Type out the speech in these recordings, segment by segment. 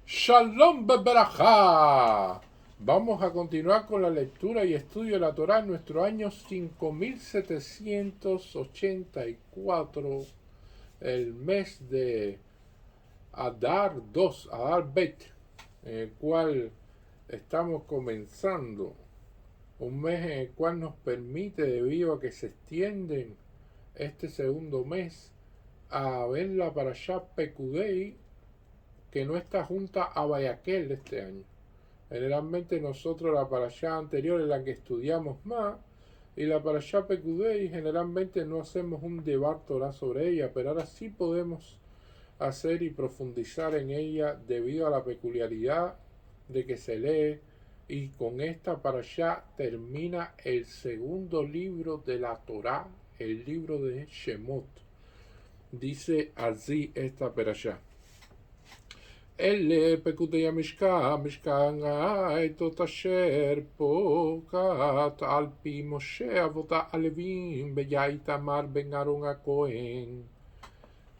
Shalom Beberajá. Vamos a continuar con la lectura y estudio de la Torá en nuestro año 5784, el mes de Adar 2, Adar Bet, en el cual estamos comenzando un mes en el cual nos permite, debido a que se extienden este segundo mes, a ver la Parashá Pekudei, que no está junta a Bayaquel de este año. Generalmente nosotros la parashá anterior es la que estudiamos más, y la parashá Pekudei generalmente no hacemos un debate Torah sobre ella, pero ahora sí podemos hacer y profundizar en ella debido a la peculiaridad de que se lee, y con esta parashá termina el segundo libro de la Torah, el libro de Shemot. Dice así esta parashá: אלה פקודי המשכן העדות אשר פוקעת על פי משה אבות הלווים איתמר בן אהרון הכהן.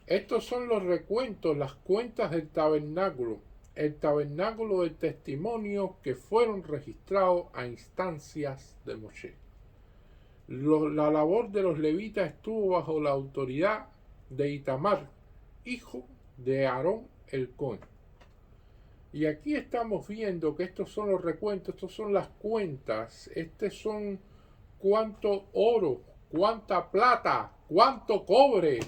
Estos son los recuentos, las cuentas del tabernáculo, el tabernáculo del testimonio que fueron registrados a instancias de Moshe. La labor de los levitas estuvo bajo la autoridad de Itamar, hijo de Aarón el Cohen. Y aquí estamos viendo que estos son los recuentos, estos son las cuentas, son cuánto oro, cuánta plata, cuánto cobre,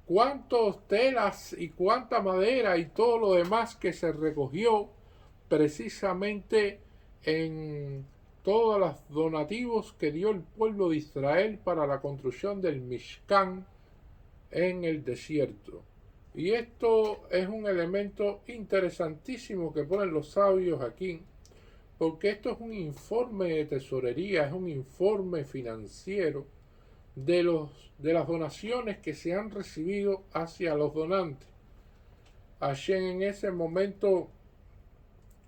cuántas telas y cuánta madera y todo lo demás que se recogió precisamente en todos los donativos que dio el pueblo de Israel para la construcción del Mishkan en el desierto. Y esto es un elemento interesantísimo que ponen los sabios aquí, porque esto es un informe de tesorería, es un informe financiero de las donaciones que se han recibido hacia los donantes. Hashem en ese momento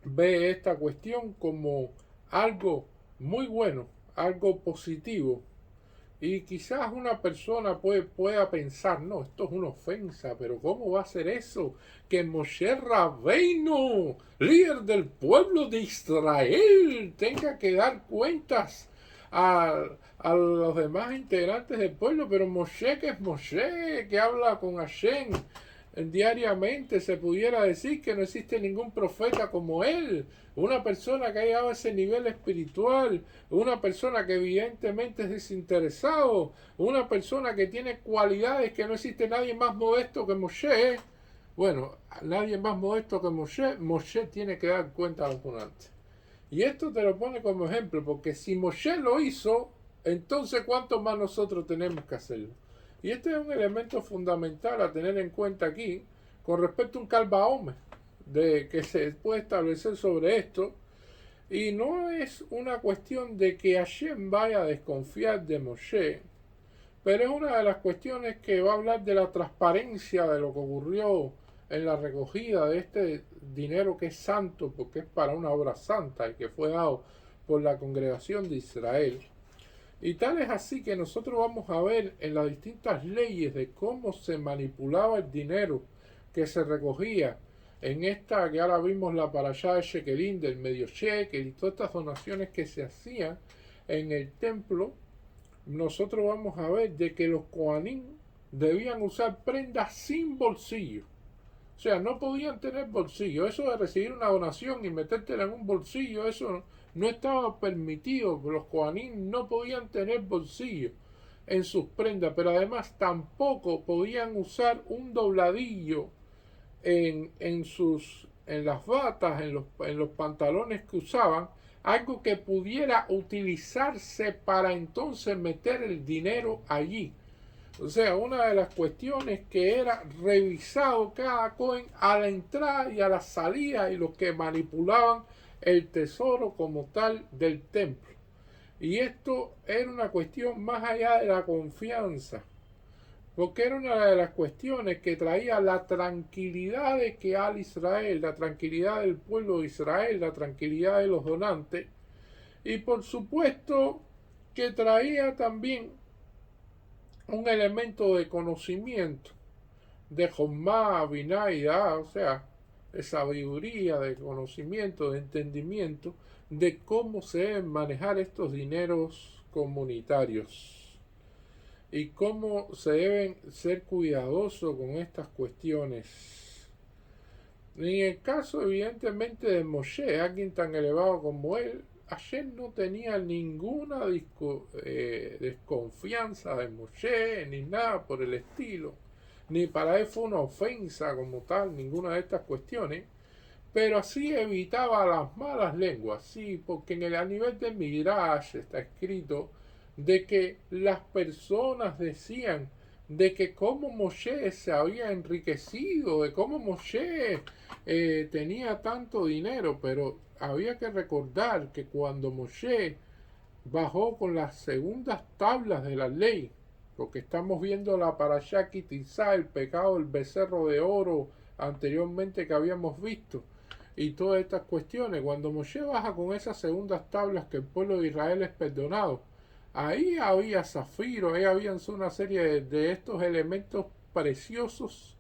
ve esta cuestión como algo muy bueno, algo positivo. Y quizás una persona pueda pensar, no, esto es una ofensa, pero ¿cómo va a ser eso? Que Moshe Rabbeinu, líder del pueblo de Israel, tenga que dar cuentas a los demás integrantes del pueblo, pero Moshe, que es Moshe, que habla con Hashem diariamente, se pudiera decir que no existe ningún profeta como él, una persona que ha llegado a ese nivel espiritual, una persona que evidentemente es desinteresado, una persona que tiene cualidades que no existe nadie más modesto que Moshe. Bueno, nadie más modesto que Moshe. Moshe tiene que dar cuenta a los donantes. Y esto te lo pone como ejemplo, porque si Moshe lo hizo, entonces ¿cuánto más nosotros tenemos que hacerlo? Y este es un elemento fundamental a tener en cuenta aquí con respecto a un calvaome de que se puede establecer sobre esto. Y no es una cuestión de que Hashem vaya a desconfiar de Moshe, pero es una de las cuestiones que va a hablar de la transparencia de lo que ocurrió en la recogida de este dinero que es santo, porque es para una obra santa y que fue dado por la congregación de Israel. Y tal es así que nosotros vamos a ver en las distintas leyes de cómo se manipulaba el dinero que se recogía en esta que ahora vimos la parashá de Shekelim, del medio shekel y todas estas donaciones que se hacían en el templo. Nosotros vamos a ver de que los kohanim debían usar prendas sin bolsillo. O sea, no podían tener bolsillo. Eso de recibir una donación y metértela en un bolsillo, eso no estaba permitido. Los kohanim no podían tener bolsillo en sus prendas, pero además tampoco podían usar un dobladillo en las batas, en los pantalones que usaban, algo que pudiera utilizarse para entonces meter el dinero allí. O sea, una de las cuestiones que era revisado cada cohen a la entrada y a la salida, y los que manipulaban el tesoro como tal del templo. Y esto era una cuestión más allá de la confianza, porque era una de las cuestiones que traía la tranquilidad de que al Israel, la tranquilidad del pueblo de Israel, la tranquilidad de los donantes, y por supuesto que traía también un elemento de conocimiento, de Jomá, Binah y Da, o sea, de sabiduría, de conocimiento, de entendimiento de cómo se deben manejar estos dineros comunitarios y cómo se deben ser cuidadosos con estas cuestiones. En el caso evidentemente de Moshe, alguien tan elevado como él, Hashem no tenía ninguna desconfianza de Moshe, ni nada por el estilo, ni para él fue una ofensa como tal, ninguna de estas cuestiones, pero así evitaba las malas lenguas, sí, porque a nivel de Midrash está escrito de que las personas decían de que cómo Moshe se había enriquecido, de cómo Moshe tenía tanto dinero, pero había que recordar que cuando Moshe bajó con las segundas tablas de la ley, porque estamos viendo la parashá Kitizá, el pecado del becerro de oro anteriormente que habíamos visto, y todas estas cuestiones, cuando Moshe baja con esas segundas tablas que el pueblo de Israel es perdonado, ahí había zafiro, ahí habían una serie de estos elementos preciosos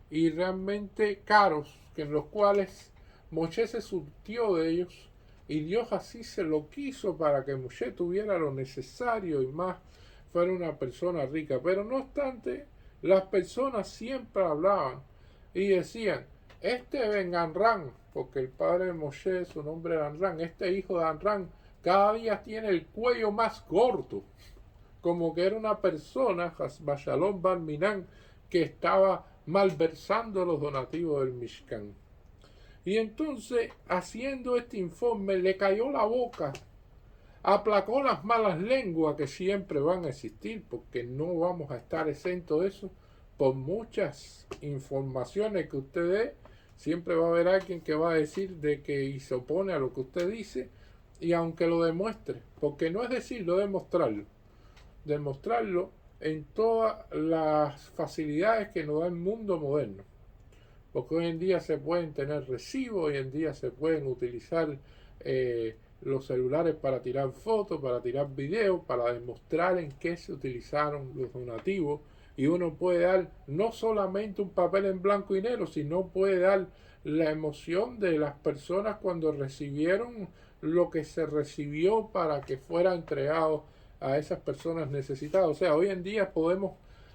y realmente caros, que en los cuales Moshe se surtió de ellos y Dios así se lo quiso para que Moshe tuviera lo necesario y más fuera una persona rica. Pero no obstante, las personas siempre hablaban y decían, este Ben Amram, porque el padre de Moshe, su nombre era Amram, este hijo de Amram, cada día tiene el cuello más corto, como que era una persona, Bashalom Bar Minan, que estaba malversando los donativos del Mishkan. Y entonces, haciendo este informe, le cayó la boca, aplacó las malas lenguas que siempre van a existir, porque no vamos a estar exentos de eso. Por muchas informaciones que usted dé, siempre va a haber alguien que va a decir de que se opone a lo que usted dice, y aunque lo demuestre, porque no es decirlo, demostrarlo en todas las facilidades que nos da el mundo moderno. Porque hoy en día se pueden tener recibos, hoy en día se pueden utilizar los celulares para tirar fotos, para tirar videos, para demostrar en qué se utilizaron los donativos. Y uno puede dar no solamente un papel en blanco y negro, sino puede dar la emoción de las personas cuando recibieron lo que se recibió para que fuera entregado a esas personas necesitadas. O sea, hoy en día podemos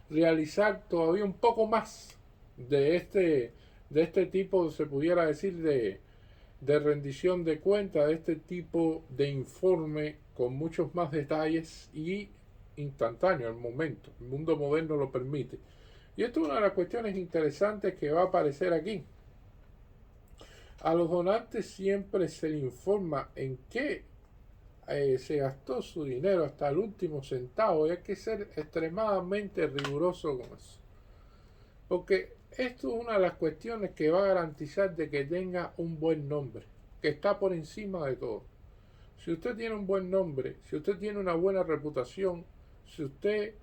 realizar todavía un poco más de este tipo, se pudiera decir, de rendición de cuenta, de este tipo de informe con muchos más detalles y instantáneo al momento. El mundo moderno lo permite. Y esto es una de las cuestiones interesantes que va a aparecer aquí. A los donantes siempre se les informa en qué se gastó su dinero hasta el último centavo, y hay que ser extremadamente riguroso con eso. Porque esto es una de las cuestiones que va a garantizar de que tenga un buen nombre, que está por encima de todo. Si usted tiene un buen nombre, si usted tiene una buena reputación, si usted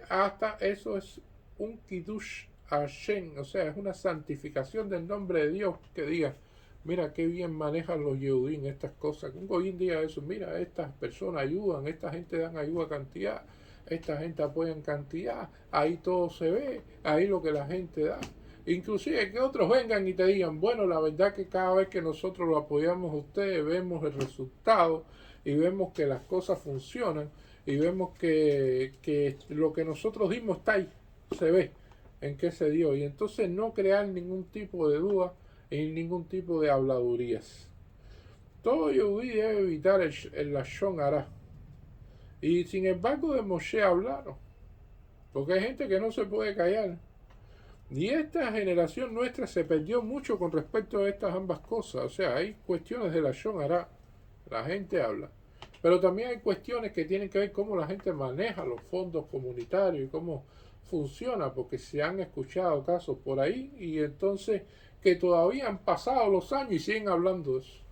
hasta eso es un kiddush Hashem, o sea, es una santificación del nombre de Dios, que diga, mira qué bien manejan los Yehudim estas cosas. Hoy en día eso, mira, estas personas ayudan, esta gente dan ayuda cantidad, esta gente apoya en cantidad, ahí todo se ve, ahí lo que la gente da. Inclusive que otros vengan y te digan, bueno, la verdad que cada vez que nosotros lo apoyamos a ustedes, vemos el resultado y vemos que las cosas funcionan y vemos que lo que nosotros dimos está ahí, se ve en qué se dio. Y entonces no crear ningún tipo de duda y ningún tipo de habladurías. Todo Yehudí debe evitar el lashon hará. Y sin embargo de Moshe hablaron, porque hay gente que no se puede callar. Y esta generación nuestra se perdió mucho con respecto a estas ambas cosas. O sea, hay cuestiones de lashon hará, la gente habla. Pero también hay cuestiones que tienen que ver cómo la gente maneja los fondos comunitarios y cómo funciona, porque se han escuchado casos por ahí y entonces que todavía han pasado los años y siguen hablando de eso.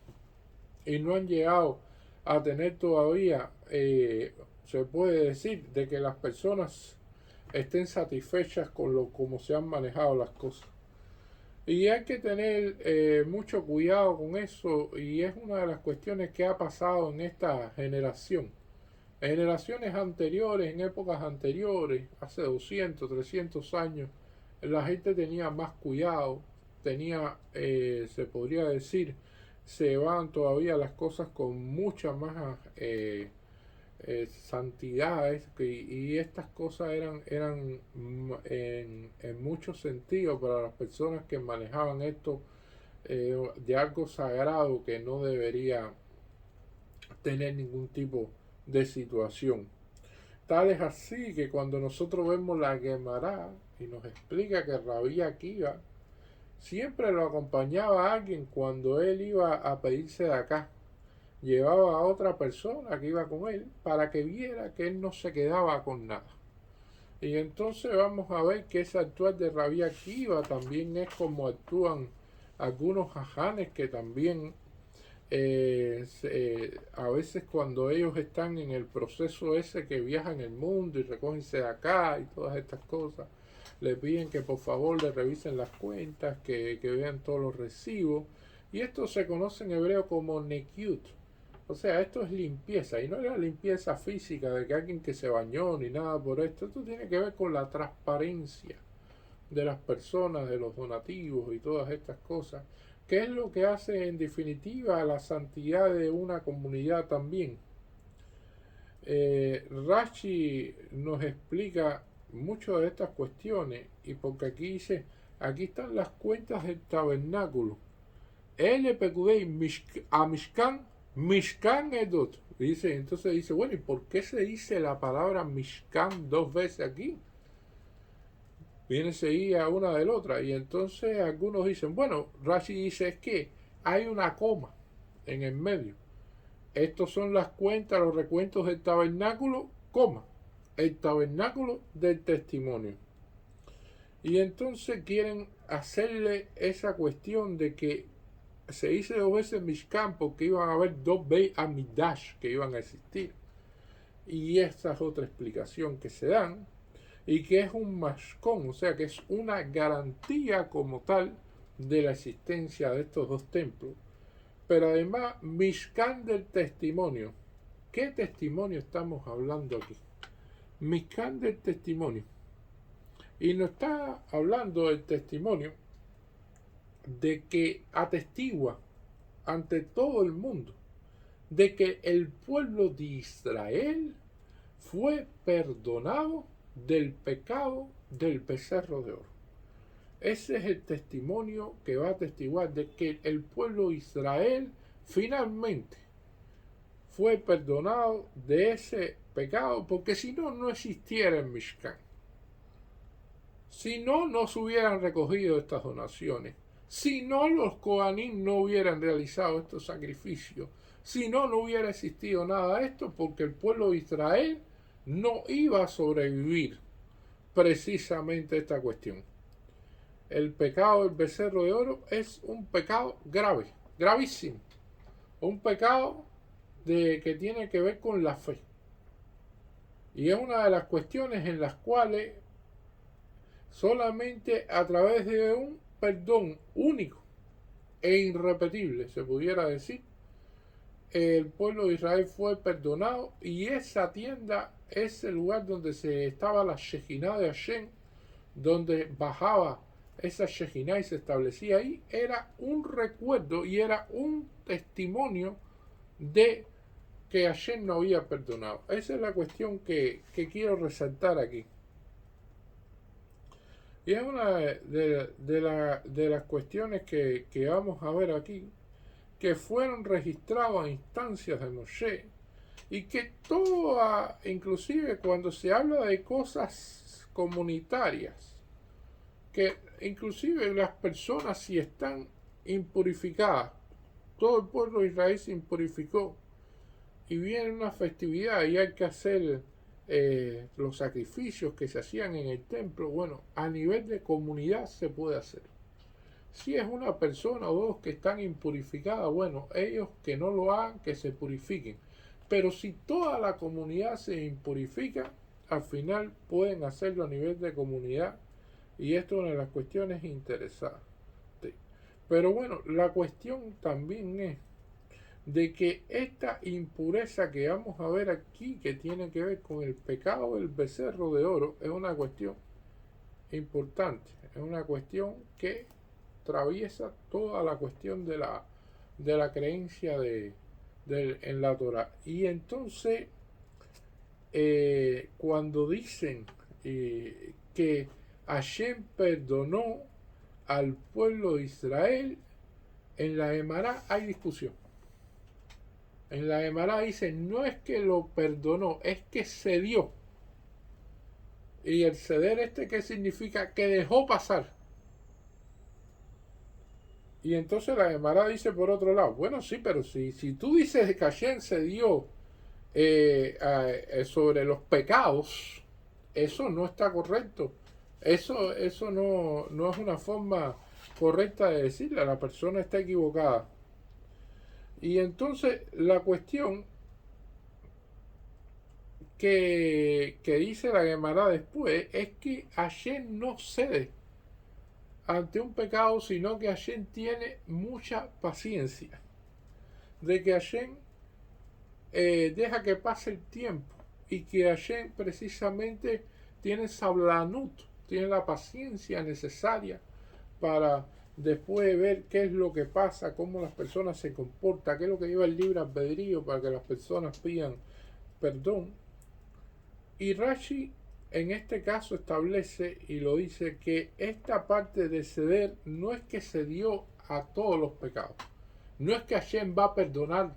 Y no han llegado a tener todavía, se puede decir, de que las personas estén satisfechas con lo como se han manejado las cosas. Y hay que tener mucho cuidado con eso, y es una de las cuestiones que ha pasado en esta generación. En generaciones anteriores, en épocas anteriores, hace 200, 300 años, la gente tenía más cuidado, tenía, se podría decir, se llevaban todavía las cosas con mucha más santidad, y estas cosas eran en muchos sentidos para las personas que manejaban esto, de algo sagrado que no debería tener ningún tipo de situación. Tal es así que cuando nosotros vemos la Gemara y nos explica que Rabí Akiva siempre lo acompañaba a alguien cuando él iba a pedirse de acá, llevaba a otra persona que iba con él para que viera que él no se quedaba con nada. Y entonces vamos a ver que ese actuar de Rabí Akiva también es como actúan algunos jajanes que también a veces cuando ellos están en el proceso ese que viajan el mundo y recógense de acá y todas estas cosas, le piden que por favor le revisen las cuentas, que vean todos los recibos, y esto se conoce en hebreo como nekiut. O sea, esto es limpieza, y no es la limpieza física de que alguien que se bañó ni nada por esto tiene que ver con la transparencia de las personas, de los donativos y todas estas cosas, que es lo que hace en definitiva la santidad de una comunidad también. Rashi nos explica mucho de estas cuestiones, y porque aquí dice, aquí están las cuentas del tabernáculo. A Mishkan, Mishkan Edot. Dice, entonces dice, bueno, ¿y por qué se dice la palabra Mishkan dos veces aquí? Viene seguida una de la otra. Y entonces algunos dicen, bueno, Rashi dice es que hay una coma en el medio. Estos son las cuentas, los recuentos del tabernáculo, coma, el tabernáculo del testimonio. Y entonces quieren hacerle esa cuestión de que se dice dos veces Mishkan porque iban a haber dos Beit Amidash que iban a existir. Y esa es otra explicación que se dan, y que es un mashkon, o sea que es una garantía como tal de la existencia de estos dos templos. Pero además, Mishkan del testimonio. ¿Qué testimonio estamos hablando aquí? Mishkan del testimonio. Y nos está hablando del testimonio de que atestigua ante todo el mundo de que el pueblo de Israel fue perdonado del pecado del becerro de oro. Ese es el testimonio que va a atestiguar de que el pueblo de Israel finalmente fue perdonado de ese pecado, porque si no, no existiera el Mishkan. Si no, no se hubieran recogido estas donaciones. Si no, los Kohanim no hubieran realizado estos sacrificios. Si no, no hubiera existido nada de esto, porque el pueblo de Israel no iba a sobrevivir precisamente esta cuestión. El pecado del becerro de oro es un pecado grave, gravísimo. Un pecado que tiene que ver con la fe. Y es una de las cuestiones en las cuales solamente a través de un perdón único e irrepetible, se pudiera decir, el pueblo de Israel fue perdonado, y esa tienda es el lugar donde se estaba la Shejinah de Hashem, donde bajaba esa Shejinah y se establecía ahí. Era un recuerdo y era un testimonio de que Hashem no había perdonado. Esa es la cuestión que quiero resaltar aquí. Y es una de las cuestiones que vamos a ver aquí, que fueron registrados a instancias de Moshe, y que toda, inclusive cuando se habla de cosas comunitarias, que inclusive las personas si están impurificadas, todo el pueblo de Israel se impurificó, y viene una festividad y hay que hacer los sacrificios que se hacían en el templo, bueno, a nivel de comunidad se puede hacer. Si es una persona o dos que están impurificadas, bueno, ellos que no lo hagan, que se purifiquen. Pero si toda la comunidad se impurifica, al final pueden hacerlo a nivel de comunidad, y esto es una de las cuestiones interesantes. Pero bueno, la cuestión también es de que esta impureza que vamos a ver aquí, que tiene que ver con el pecado del becerro de oro, es una cuestión importante, es una cuestión que atraviesa toda la cuestión de la creencia en la Torah. Y entonces, cuando dicen que Hashem perdonó al pueblo de Israel, en la Gemara hay discusión. En la Gemara dicen, no es que lo perdonó, es que cedió. Y el ceder ¿qué significa? Que dejó pasar. Y entonces la Gemara dice por otro lado, bueno, sí, pero si tú dices que Hashem cedió sobre los pecados, eso no está correcto. Eso no es una forma correcta de decirle, la persona está equivocada. Y entonces la cuestión que dice la Gemara después es que Hashem no cede ante un pecado, sino que Hashem tiene mucha paciencia. De que Hashem deja que pase el tiempo y que Hashem precisamente tiene sablanut, tiene la paciencia necesaria para después ver qué es lo que pasa, cómo las personas se comportan, qué es lo que lleva el libre albedrío para que las personas pidan perdón. Y Rashi en este caso establece y lo dice que esta parte de ceder no es que cedió a todos los pecados, no es que Hashem va a perdonar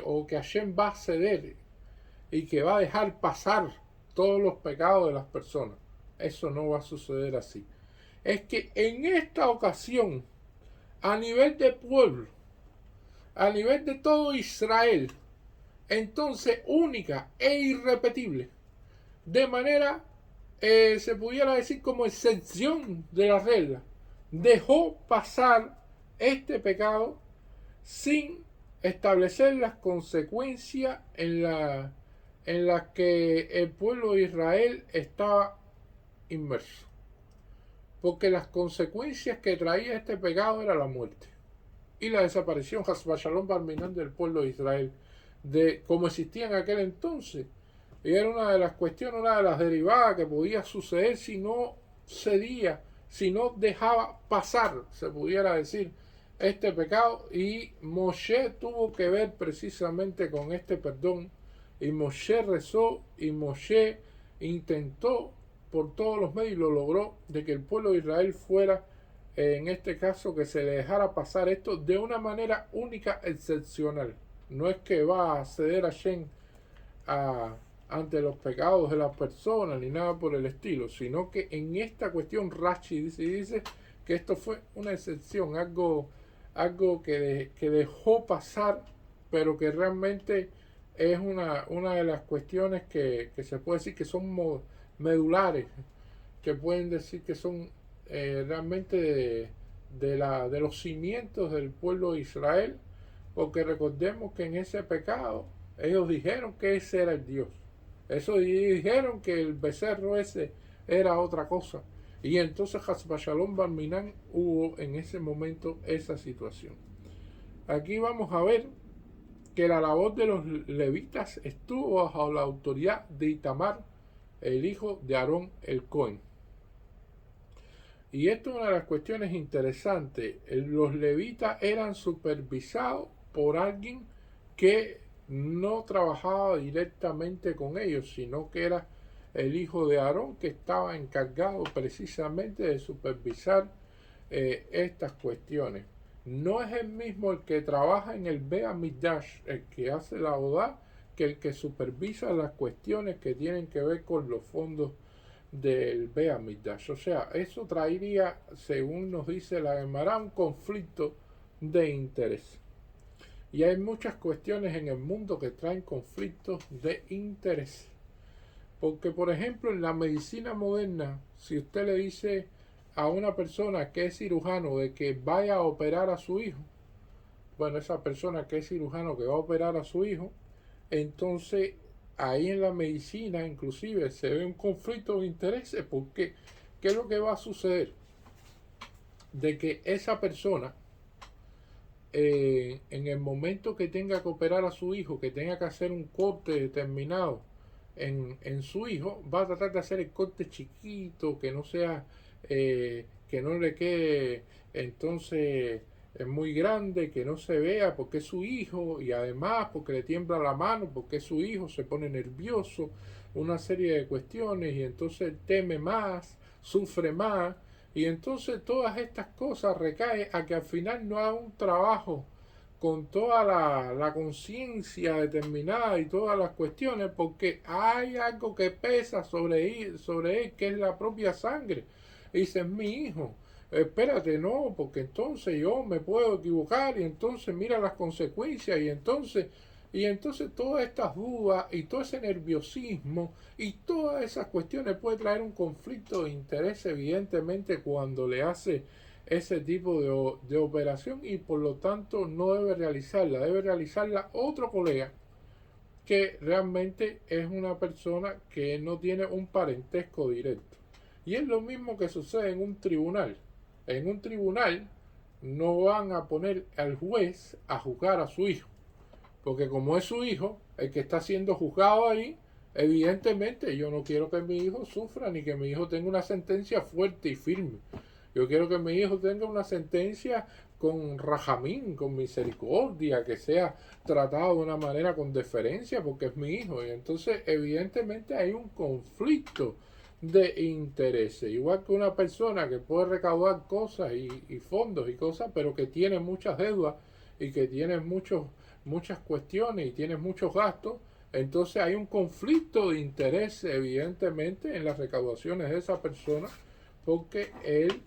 o que Hashem va a ceder y que va a dejar pasar todos los pecados de las personas. Eso no va a suceder así. Es que en esta ocasión, a nivel de pueblo, a nivel de todo Israel, entonces única e irrepetible, de manera, se pudiera decir como excepción de la regla, dejó pasar este pecado sin establecer las consecuencias en las que el pueblo de Israel estaba inmerso. Porque las consecuencias que traía este pecado era la muerte y la desaparición, Hasbashalom Barminan, del pueblo de Israel, de como existía en aquel entonces. Y era una de las cuestiones, una de las derivadas que podía suceder si no cedía, si no dejaba pasar, se pudiera decir, este pecado. Y Moshe tuvo que ver precisamente con este perdón. Y Moshe rezó y Moshe intentó por todos los medios y lo logró, de que el pueblo de Israel fuera, en este caso, que se le dejara pasar esto de una manera única, excepcional. No es que va a ceder a Shem ante los pecados de las personas ni nada por el estilo, sino que en esta cuestión Rashi dice que esto fue una excepción, algo que dejó pasar, pero que realmente es una de las cuestiones que se puede decir que son medulares, que pueden decir que son realmente de los cimientos del pueblo de Israel, porque recordemos que en ese pecado ellos dijeron que ese era el Dios. Eso dijeron que el becerro ese era otra cosa. Y entonces Hasbashalom Barminan hubo en ese momento esa situación. Aquí vamos a ver que la labor de los levitas estuvo bajo la autoridad de Itamar, el hijo de Aarón el Cohen. Y esto es una de las cuestiones interesantes. Los levitas eran supervisados por alguien que no trabajaba directamente con ellos, sino que era el hijo de Aarón, que estaba encargado precisamente de supervisar estas cuestiones. No es el mismo el que trabaja en el Beit Hamikdash, el que hace la Odá, que el que supervisa las cuestiones que tienen que ver con los fondos del Beit Hamikdash. O sea, eso traería, según nos dice la Gemara, un conflicto de interés. Y hay muchas cuestiones en el mundo que traen conflictos de interés. Porque, por ejemplo, en la medicina moderna, si usted le dice a una persona que es cirujano de que vaya a operar a su hijo, bueno, esa persona que es cirujano que va a operar a su hijo, entonces ahí en la medicina inclusive se ve un conflicto de intereses, porque ¿qué es lo que va a suceder? De que esa persona, en el momento que tenga que operar a su hijo, que tenga que hacer un corte determinado en su hijo, va a tratar de hacer el corte chiquito, que no sea, que no le quede entonces es muy grande, que no se vea porque es su hijo y además porque le tiembla la mano, porque es su hijo, se pone nervioso, una serie de cuestiones y entonces teme más, sufre más y entonces todas estas cosas recaen a que al final no haga un trabajo con toda la conciencia determinada y todas las cuestiones, porque hay algo que pesa sobre él, que es la propia sangre. Y dice, es mi hijo. Espérate, no, porque entonces yo me puedo equivocar y entonces mira las consecuencias y entonces todas estas dudas y todo ese nerviosismo y todas esas cuestiones puede traer un conflicto de interés evidentemente cuando le hace ese tipo de operación y por lo tanto no debe realizarla otro colega que realmente es una persona que no tiene un parentesco directo. Y es lo mismo que sucede en un tribunal. En un tribunal no van a poner al juez a juzgar a su hijo, porque como es su hijo el que está siendo juzgado ahí, evidentemente yo no quiero que mi hijo sufra ni que mi hijo tenga una sentencia fuerte y firme. Yo quiero que mi hijo tenga una sentencia con rajamín, con misericordia, que sea tratado de una manera con deferencia, porque es mi hijo. Y entonces, evidentemente, hay un conflicto de intereses. Igual que una persona que puede recaudar cosas y fondos y cosas, pero que tiene muchas deudas y que tiene muchas cuestiones y tiene muchos gastos, entonces hay un conflicto de interés, evidentemente, en las recaudaciones de esa persona porque él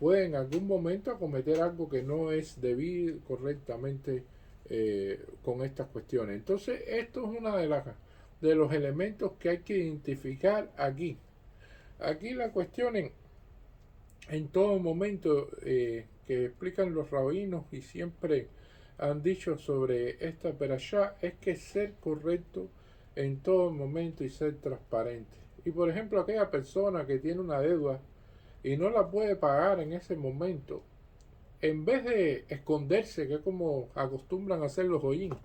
puede en algún momento cometer algo que no es debido correctamente con estas cuestiones. Entonces, esto es una de los elementos que hay que identificar aquí. Aquí la cuestión en todo momento que explican los rabinos y siempre han dicho sobre esta perashá es que ser correcto en todo momento y ser transparente. Y por ejemplo, aquella persona que tiene una deuda y no la puede pagar en ese momento, en vez de esconderse, que es como acostumbran a hacer los goyín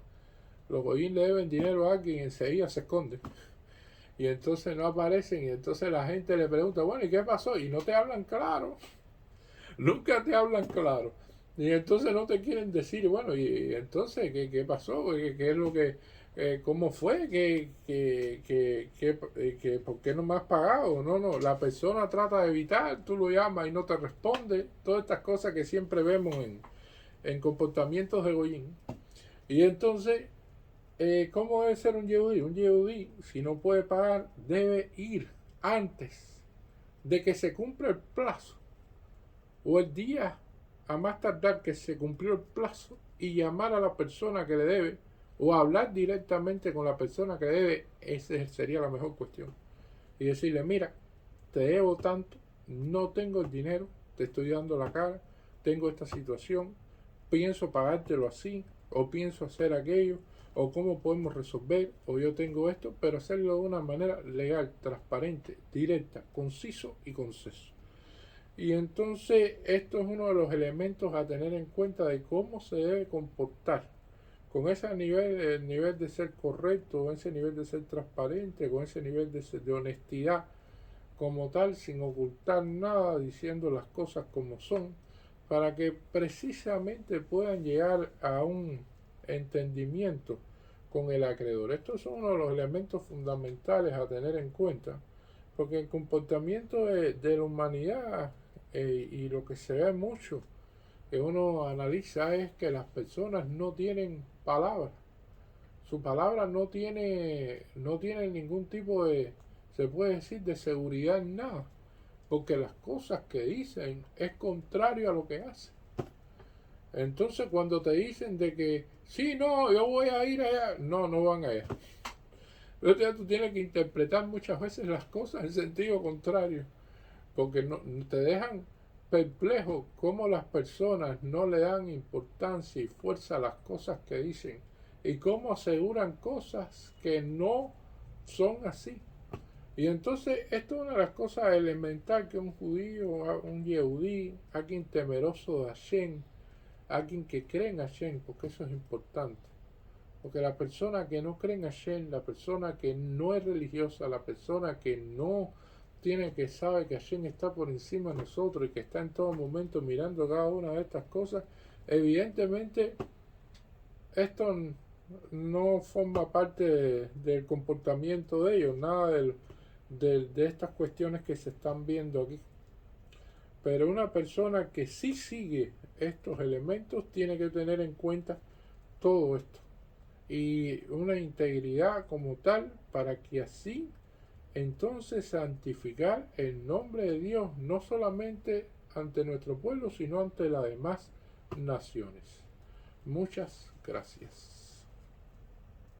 le deben dinero a alguien y enseguida se esconden. Y entonces no aparecen y entonces la gente le pregunta, bueno, ¿y qué pasó? Y no te hablan claro, nunca te hablan claro. Y entonces no te quieren decir, bueno, y entonces, ¿qué pasó? ¿Qué es lo que, cómo fue? ¿Por qué no me has pagado? No, la persona trata de evitar, tú lo llamas y no te responde. Todas estas cosas que siempre vemos en comportamientos de Goyín. Y entonces, ¿cómo debe ser un Yehudí? Un Yehudí, si no puede pagar, debe ir antes de que se cumpla el plazo o el día a más tardar que se cumplió el plazo y llamar a la persona que le debe o hablar directamente con la persona que debe, esa sería la mejor cuestión. Y decirle, mira, te debo tanto, no tengo el dinero, te estoy dando la cara, tengo esta situación, pienso pagártelo así, o pienso hacer aquello, o cómo podemos resolver, o yo tengo esto, pero hacerlo de una manera legal, transparente, directa, conciso y conceso. Y entonces esto es uno de los elementos a tener en cuenta de cómo se debe comportar con ese nivel de ser correcto, con ese nivel de ser transparente, con ese nivel de honestidad como tal, sin ocultar nada, diciendo las cosas como son, para que precisamente puedan llegar a un entendimiento con el acreedor. Estos son uno de los elementos fundamentales a tener en cuenta, porque el comportamiento de la humanidad y lo que se ve mucho que uno analiza es que las personas no tienen palabra. Su palabra no tiene ningún tipo de, se puede decir, de seguridad en nada. Porque las cosas que dicen es contrario a lo que hacen. Entonces cuando te dicen de que, sí, no, yo voy a ir allá, no van allá. Entonces tú tienes que interpretar muchas veces las cosas en sentido contrario. Porque no, te dejan perplejo cómo las personas no le dan importancia y fuerza a las cosas que dicen y cómo aseguran cosas que no son así. Y entonces esto es una de las cosas elementales que un judío, un yehudí, alguien temeroso de Hashem, alguien que cree en Hashem, porque eso es importante. Porque la persona que no cree en Hashem, la persona que no es religiosa, la persona que no tiene que saber que Hashem está por encima de nosotros y que está en todo momento mirando cada una de estas cosas, evidentemente esto no forma parte del comportamiento de ellos, nada de estas cuestiones que se están viendo aquí. Pero una persona que sí sigue estos elementos tiene que tener en cuenta todo esto y una integridad como tal para que así entonces santificar el nombre de Dios no solamente ante nuestro pueblo sino ante las demás naciones. Muchas gracias.